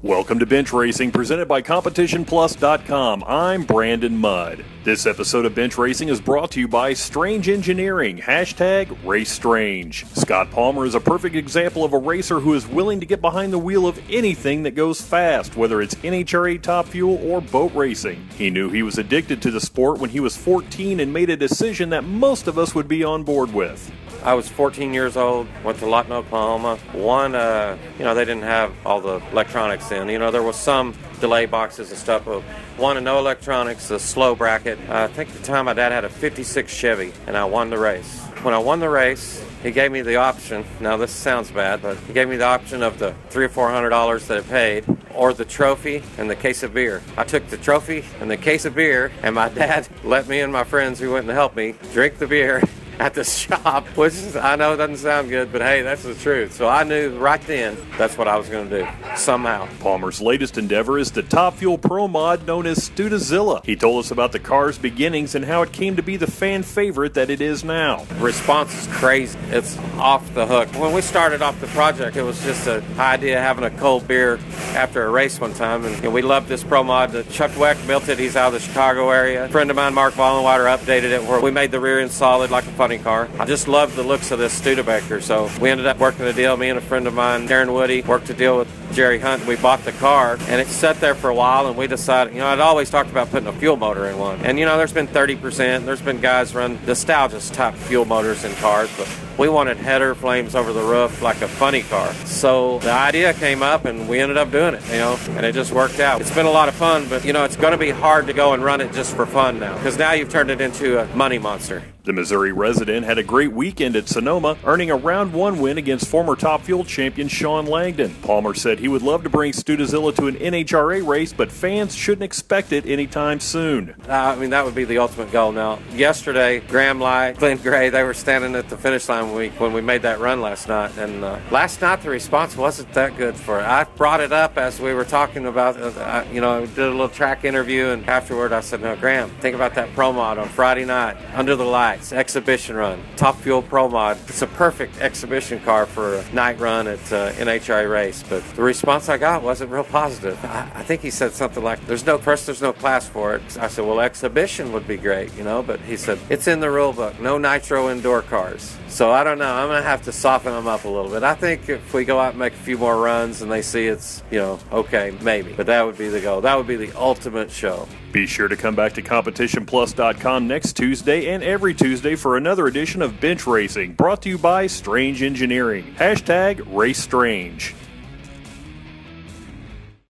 Welcome to Bench Racing, presented by CompetitionPlus.com. I'm Brandon Mudd. This episode of Bench Racing is brought to you by Strange Engineering, #RaceStrange. Scott Palmer is a perfect example of a racer who is willing to get behind the wheel of anything that goes fast, whether it's NHRA Top Fuel or boat racing. He knew he was addicted to the sport when he was 14 and made a decision that most of us would be on board with. I was 14 years old, went to Lawton, Oklahoma. They didn't have all the electronics then. There was some delay boxes and stuff, but no electronics, a slow bracket. I think at the time my dad had a 56 Chevy, and I won the race. When I won the race, he gave me the option, now this sounds bad, but he gave me the option of the $300 or $400 that it paid, or the trophy and the case of beer. I took the trophy and the case of beer, and my dad let me and my friends who went to help me drink the beer at the shop, which I know doesn't sound good, but hey, that's the truth. So I knew right then that's what I was going to do, somehow. Palmer's latest endeavor is the Top Fuel Pro Mod known as Studazilla. He told us about the car's beginnings and how it came to be the fan favorite that it is now. Response is crazy. It's off the hook. When we started off the project, it was just an idea of having a cold beer after a race one time, and we loved this Pro Mod. Chuck Weck built it. He's out of the Chicago area. A friend of mine, Mark Vollenwater, updated it where we made the rear end solid like a funny car. I just loved the looks of this Studebaker, so we ended up working a deal. Me and a friend of mine, Darren Woody, worked a deal with Jerry Hunt. We bought the car, and it sat there for a while, and we decided, I'd always talked about putting a fuel motor in one. And, there's been 30%. There's been guys run nostalgia's top fuel motors in cars, but we wanted header flames over the roof like a funny car. So the idea came up, and we ended up doing it, and it just worked out. It's been a lot of fun, but, it's going to be hard to go and run it just for fun now, because now you've turned it into a money monster. The Missouri resident had a great weekend at Sonoma, earning a round one win against former Top Fuel champion Sean Langdon. Palmer said he would love to bring Studazilla to an NHRA race, but fans shouldn't expect it anytime soon. That would be the ultimate goal. Now, yesterday, Graham Lai, Glenn Gray, they were standing at the finish line when we made that run last night. And last night, the response wasn't that good for it. I brought it up as we were talking about, I did a little track interview, and afterward I said, no, Graham, think about that Pro Mod on Friday night, under the lights. Exhibition run, Top Fuel Pro Mod. It's a perfect exhibition car for a night run at NHRA race, but the response I got wasn't real positive. I think he said something like, there's no class for it. I said, well, exhibition would be great, but he said, it's in the rule book, no nitro indoor cars. So I don't know, I'm going to have to soften them up a little bit. I think if we go out and make a few more runs and they see it's, okay, maybe. But that would be the goal. That would be the ultimate show. Be sure to come back to CompetitionPlus.com next Tuesday and every Tuesday for another edition of Bench Racing, brought to you by Strange Engineering, #RaceStrange.